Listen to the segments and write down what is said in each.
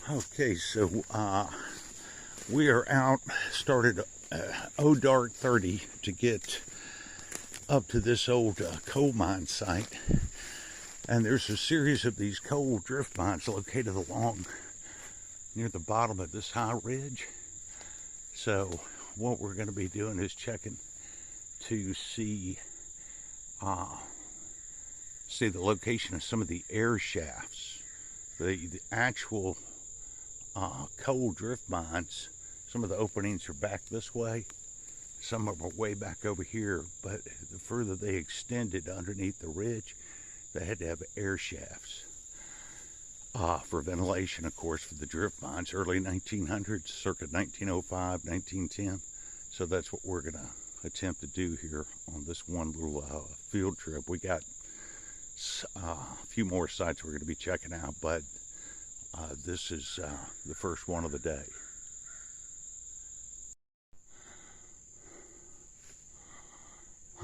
Okay, so we are out, started dark 30 to get up to this old coal mine site. And there's a series of these coal drift mines located along near the bottom of this high ridge. So what we're going to be doing is checking to see the location of some of the air shafts. The actual coal drift mines, some of the openings are back this way, some of them are way back over here, but the further they extended underneath the ridge, they had to have air shafts for ventilation, of course, for the drift mines. Early 1900s, circa 1905, 1910. So that's what we're going to attempt to do here on this one little field trip. We got a few more sites we're going to be checking out, but this is the first one of the day.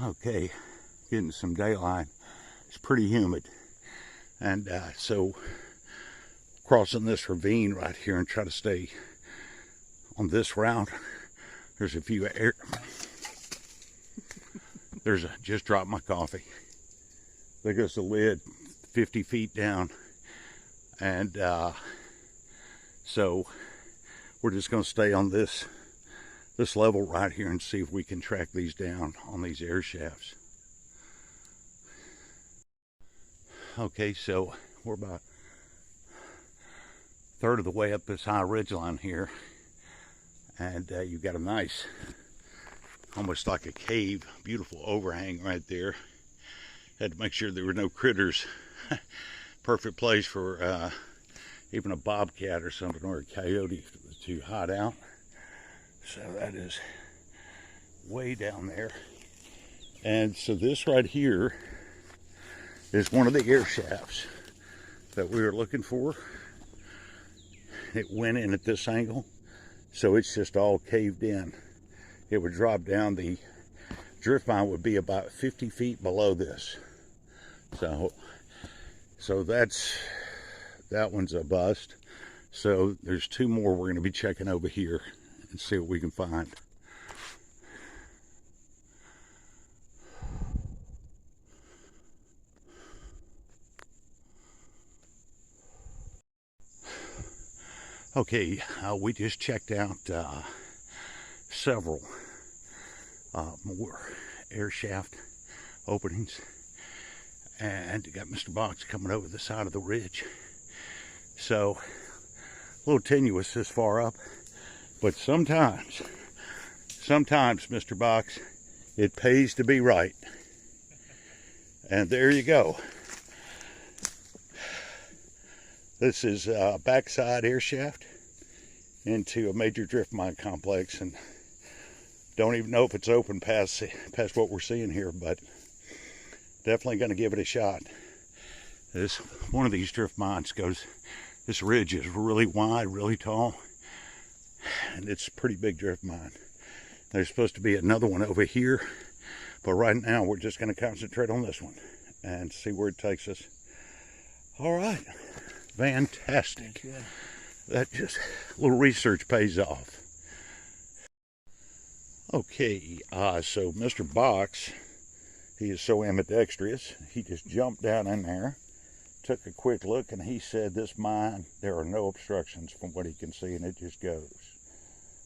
Okay, getting some daylight. It's pretty humid, and so crossing this ravine right here and try to stay on this route. There's a few air. Just dropped my coffee. There goes the lid, 50 feet down, and so we're just going to stay on this level right here and see if we can track these down on these air shafts. Okay, so we're about a third of the way up this high ridge line here, and you've got a nice, almost like a cave, beautiful overhang right there. Had to make sure there were no critters. Perfect place for even a bobcat or something, or a coyote to hide out. So that is way down there. And so this right here is one of the air shafts that we were looking for. It went in at this angle, so it's just all caved in. It would drop down. The drift mine would be about 50 feet below this. So that one's a bust. So there's two more we're going to be checking over here and see what we can find. Okay, we just checked out several more air shaft openings, and got Mr. Box coming over the side of the ridge. So a little tenuous this far up, but sometimes Mr. Box, it pays to be right. And there you go. This is a backside air shaft into a major drift mine complex, and don't even know if it's open past what we're seeing here, but definitely going to give it a shot. This one of these drift mines goes, this ridge is really wide, really tall, and it's a pretty big drift mine. There's supposed to be another one over here, but right now we're just going to concentrate on this one and see where it takes us. All right. Fantastic. That just, a little research pays off. Okay, so Mr. Box, he is so ambidextrous, he just jumped down in there, took a quick look, and he said this mine, there are no obstructions from what he can see, and it just goes.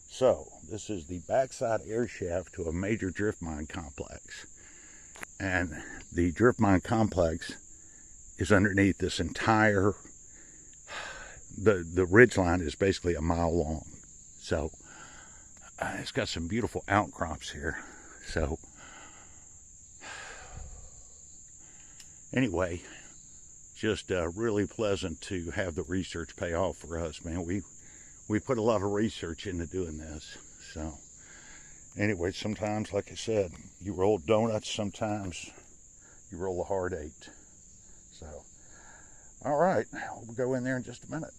So, this is the backside air shaft to a major drift mine complex. And the drift mine complex is underneath this entire, the ridge line is basically a mile long. So it's got some beautiful outcrops here. So anyway, just really pleasant to have the research pay off for us, man. We put a lot of research into doing this. So anyway, sometimes, like I said, you roll donuts, sometimes you roll a hard 8. So, all right, we'll go in there in just a minute.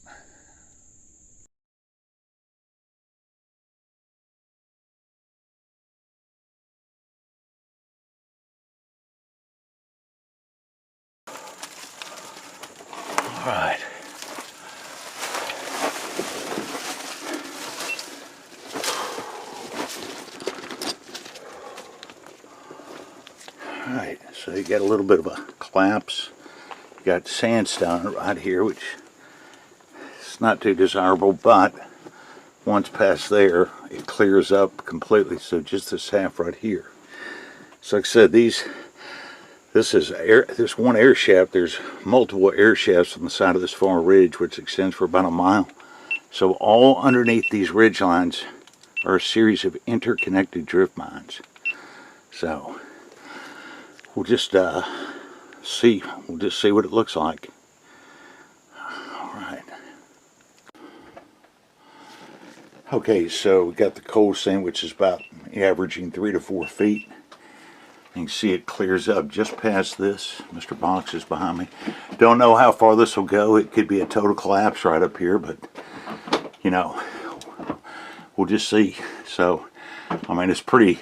All right. got a little bit of a collapse. You got sandstone right here, which is not too desirable, but once past there, it clears up completely. So just this half right here. So like I said, this one air shaft. There's multiple air shafts on the side of this far ridge, which extends for about a mile. So all underneath these ridge lines are a series of interconnected drift mines. So we'll just see what it looks like. All right. Okay, so we got the coal seam, which is about averaging 3 to 4 feet. You can see it clears up just past this. Mr. Box is behind me. Don't know how far this will go. It could be a total collapse right up here, but you know, we'll just see. So, I mean, it's pretty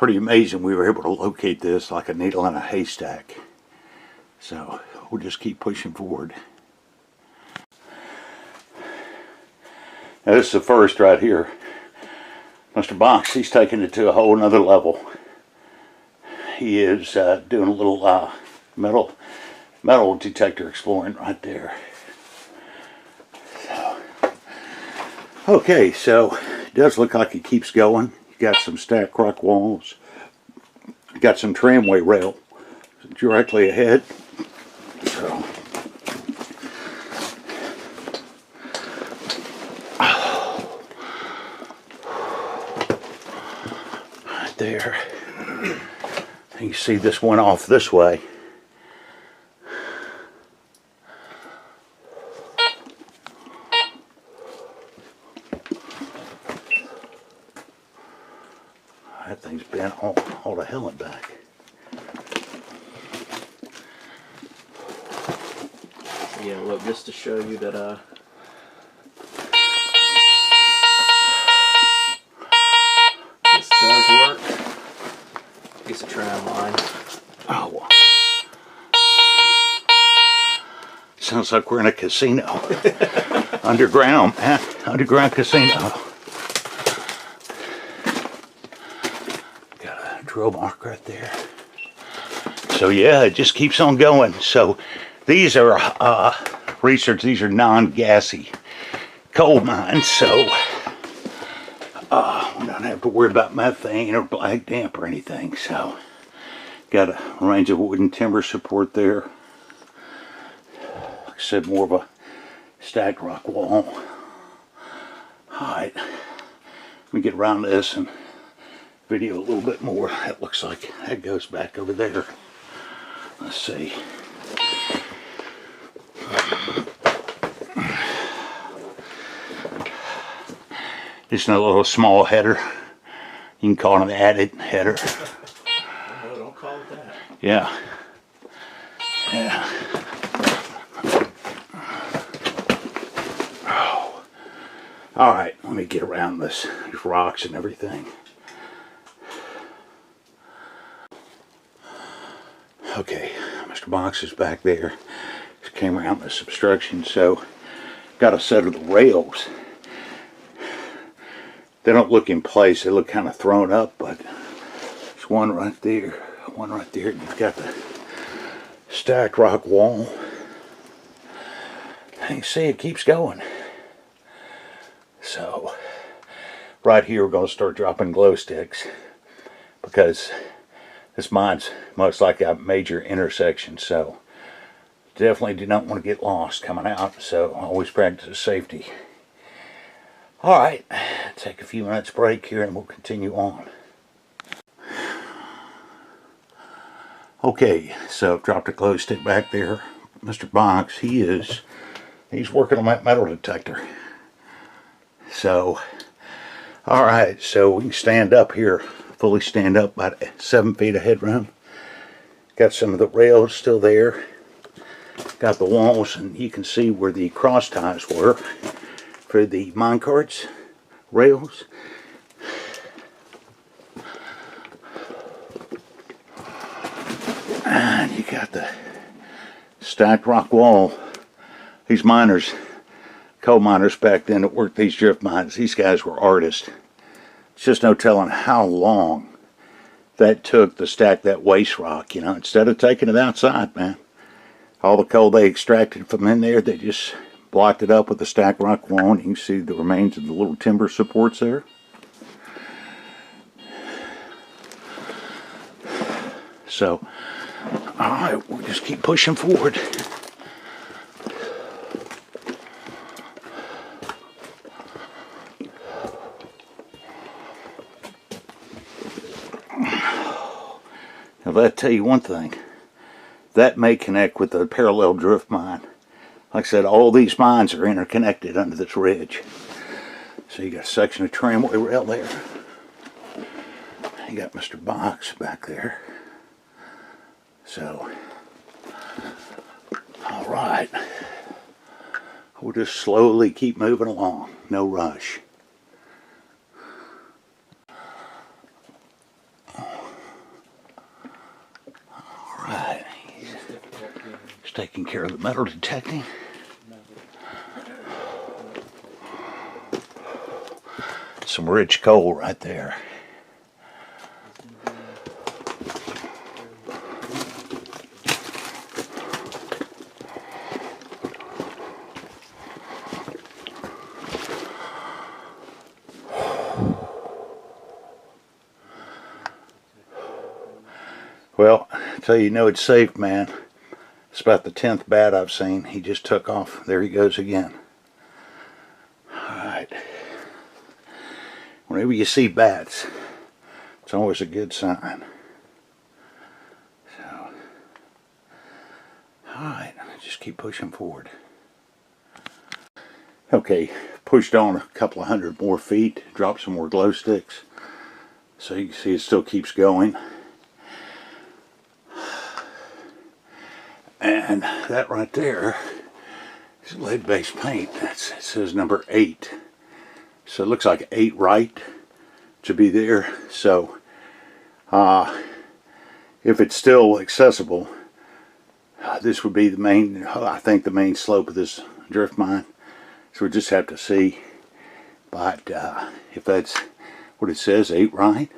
amazing we were able to locate this like a needle in a haystack. So, we'll just keep pushing forward. Now, this is the first right here. Mr. Box, he's taking it to a whole nother level. He is doing a little metal detector exploring right there. Okay, so it does look like it keeps going. You got some stacked rock walls. You got some tramway rail directly ahead. So, right there. You can see this went off this way. That thing's been all to hell and back. Yeah, look, just to show you that this does work. Piece of tram line. Oh. Sounds like we're in a casino. Underground, man. Underground casino. Drill mark right there. So yeah, it just keeps on going. So these are research. These are non-gassy coal mines. So we don't have to worry about methane or black damp or anything. So got a range of wooden timber support there. Like I said, more of a stacked rock wall. All right, let me get around this and video a little bit more. That looks like that goes back over there. Let's see. Just a little small header. You can call it an added header. No, don't call it that. Yeah. Yeah. Oh. All right, let me get around these rocks and everything. Okay, Mr. Box is back there. Just came around this obstruction, so got a set of the rails. They don't look in place, they look kind of thrown up, but there's one right there, and you've got the stacked rock wall. And you see it keeps going. So, right here we're going to start dropping glow sticks, because this mine's most likely a major intersection, so definitely do not want to get lost coming out, so always practice safety. Alright, take a few minutes break here and we'll continue on. Okay, so I've dropped a glow stick back there. Mr. Box, he's working on that metal detector. So, alright, so we can stand up here, fully stand up, about 7 feet of headroom. Got some of the rails still there. Got the walls, and you can see where the cross ties were for the minecarts rails. And you got the stacked rock wall. These miners, coal miners back then that worked these drift mines, these guys were artists. It's just no telling how long that took to stack that waste rock, you know, instead of taking it outside, man. All the coal they extracted from in there, they just blocked it up with the stacked rock wall, and you can see the remains of the little timber supports there. So, alright, we'll just keep pushing forward. Now, that'll tell you one thing. That may connect with the parallel drift mine. Like I said, all these mines are interconnected under this ridge. So you got a section of tramway rail there. You got Mr. Box back there. So, alright. We'll just slowly keep moving along. No rush. Alright. He's taking care of the metal detecting. Some rich coal right there. Well, so you know it's safe, man. It's about the 10th bat I've seen. He just took off. There he goes again. Alright. Whenever you see bats, it's always a good sign. So, alright, just keep pushing forward. Okay, pushed on a couple of hundred more feet, dropped some more glow sticks. So you can see it still keeps going. And that right there is lead based paint. It says number 8. So it looks like 8 right to be there. So if it's still accessible, this would be the main, I think the main slope of this drift mine. So we just have to see. But if that's what it says, 8 right,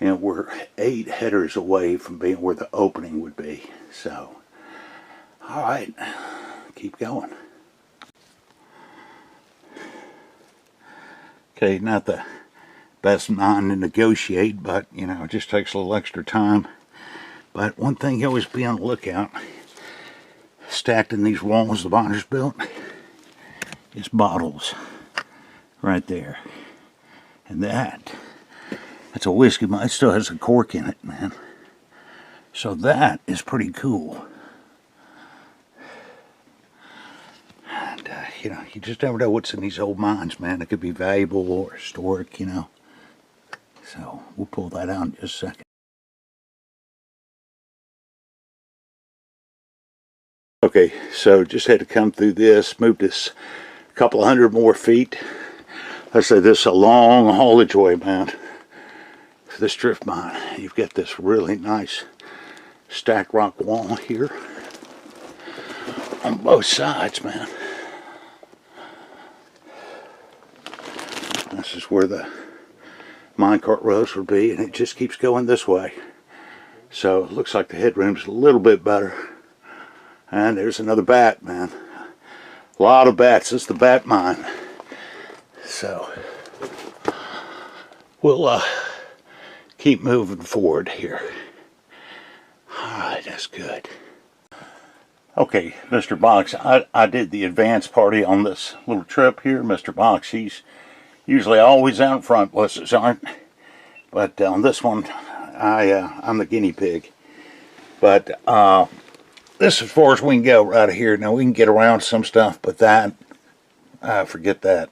and we're 8 headers away from being where the opening would be. So alright, keep going. Okay, not the best mine to negotiate, but you know, it just takes a little extra time. But one thing you always be on the lookout, stacked in these walls the bonders built, is bottles right there. And that's a whiskey bottle. It still has a cork in it, man. So that is pretty cool. You know, you just never know what's in these old mines, man. It could be valuable or historic, you know. So we'll pull that out in just a second. Okay, so just had to come through this, move this a couple of hundred more feet. I say this is a long haulage way, man. For this drift mine, you've got this really nice stacked rock wall here on both sides, man. This is where the minecart rows would be, and it just keeps going this way. So it looks like the headroom's a little bit better. And there's another bat, man. A lot of bats. This is the bat mine. So we'll keep moving forward here. Alright, that's good. Okay, Mr. Box, I did the advance party on this little trip here. Mr. Box, he's usually always out in front, bless his heart. But on this one, I'm the guinea pig. But this is as far as we can go right here. Now we can get around some stuff, but that, forget that.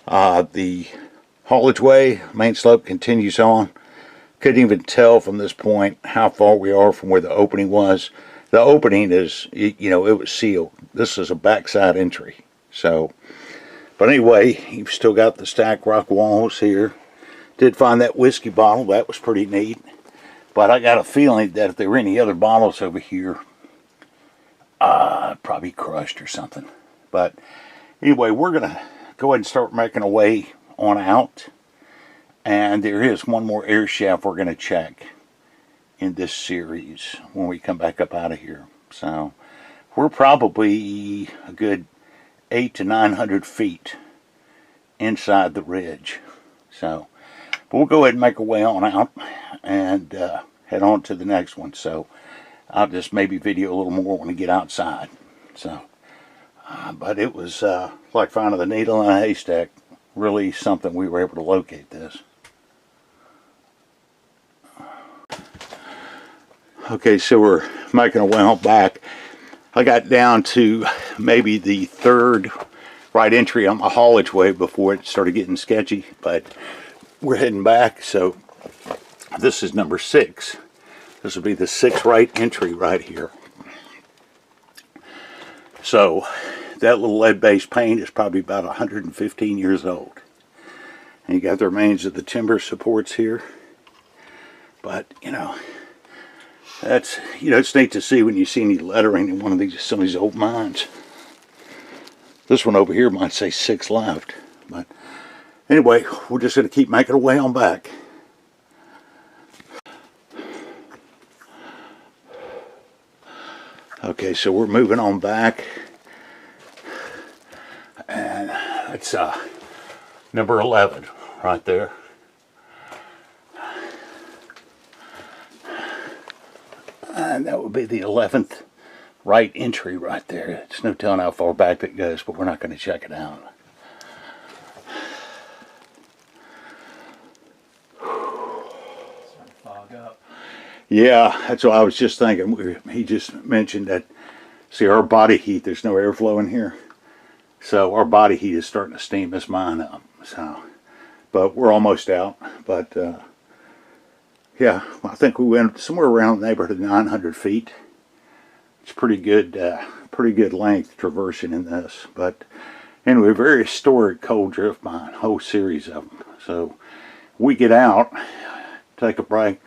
The haulage way, main slope continues on. Couldn't even tell from this point how far we are from where the opening was. The opening is, you know, it was sealed. This is a backside entry. So, but anyway, you've still got the stacked rock walls here. Did find that whiskey bottle. That was pretty neat. But I got a feeling that if there were any other bottles over here, probably crushed or something. But anyway, we're going to go ahead and start making our way on out. And there is one more air shaft we're going to check. in this series when we come back up out of here. So we're probably a good 800 to 900 feet inside the ridge. So but we'll go ahead and make our way on out and head on to the next one. So I'll just maybe video a little more when we get outside. So but it was like finding the needle in a haystack. Really something we were able to locate this. Okay, so we're making our way on back. I got down to maybe the third right entry on my haulage way before it started getting sketchy, but we're heading back. So this is number 6. This will be the 6th right entry right here. So that little lead-based paint is probably about 115 years old. And you got the remains of the timber supports here. But, you know, that's, you know, it's neat to see when you see any lettering in one of these, some of these old mines. This one over here might say 6 left. But anyway, we're just going to keep making our way on back. Okay, so we're moving on back. And it's number 11 right there. And that would be the 11th right entry right there. It's no telling how far back that goes, but we're not going to check it out. Starting to fog up. Yeah, that's what I was just thinking. He just mentioned that, see, our body heat, there's no airflow in here. So our body heat is starting to steam this mine up. So, but we're almost out. But yeah, I think we went somewhere around the neighborhood of 900 feet. It's pretty good length traversing in this. But anyway, very historic coal drift mine, whole series of them. So we get out, take a break.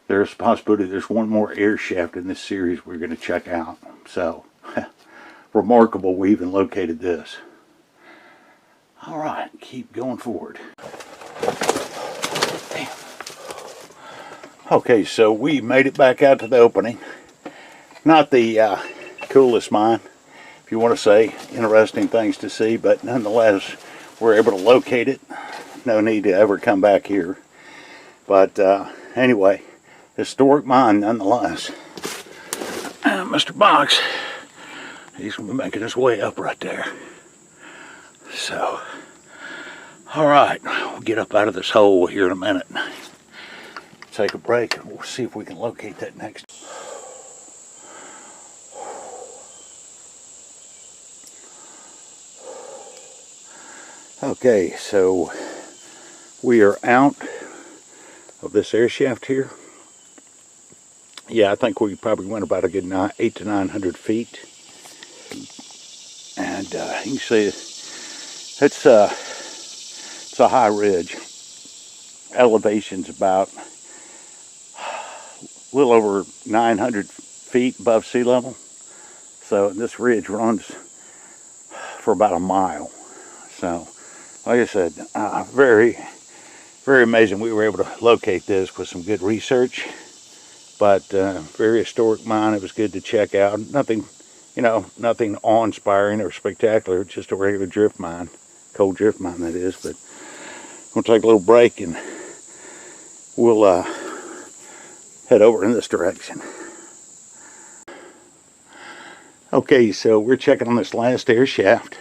There's a possibility there's one more air shaft in this series we're going to check out. So remarkable we even located this. All right, keep going forward. Damn. Okay, so we made it back out to the opening. Not the coolest mine, if you want to say, interesting things to see, but nonetheless, we're able to locate it. No need to ever come back here. But anyway, historic mine nonetheless. Mr. Box, he's going to be making his way up right there. So, all right, we'll get up out of this hole here in a minute. Take a break and we'll see if we can locate that next. Okay, so we are out of this air shaft here. Yeah, I think we probably went about a good 800 to 900 feet. And you can see it's a high ridge. Elevation's about a little over 900 feet above sea level. So this ridge runs for about a mile. So, like I said, very, very amazing we were able to locate this with some good research. But very historic mine. It was good to check out. Nothing, you know, nothing awe-inspiring or spectacular. Just a regular drift mine, coal drift mine that is. But we'll take a little break and we'll head over in this direction. Okay, so we're checking on this last air shaft.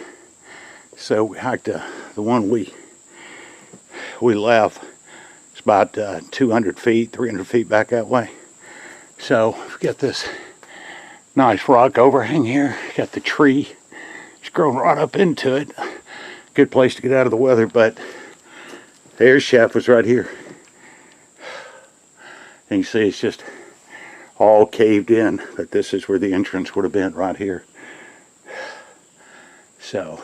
So we hiked the one we left. It's about 200 feet, 300 feet back that way. So we've got this nice rock overhang here. Got the tree. It's grown right up into it. Good place to get out of the weather, but the air shaft was right here. And you can see it's just all caved in, but this is where the entrance would have been, right here. So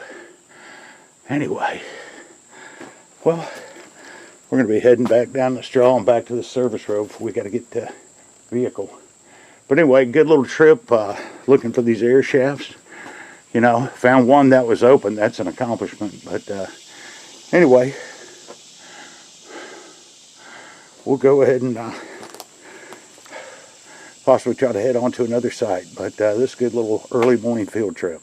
anyway, well, we're going to be heading back down the straw and back to the service road before we got to get to vehicle. But anyway, good little trip looking for these air shafts. You know, found one that was open. That's an accomplishment. But anyway, we'll go ahead and possibly try to head on to another site. But this is a good little early morning field trip.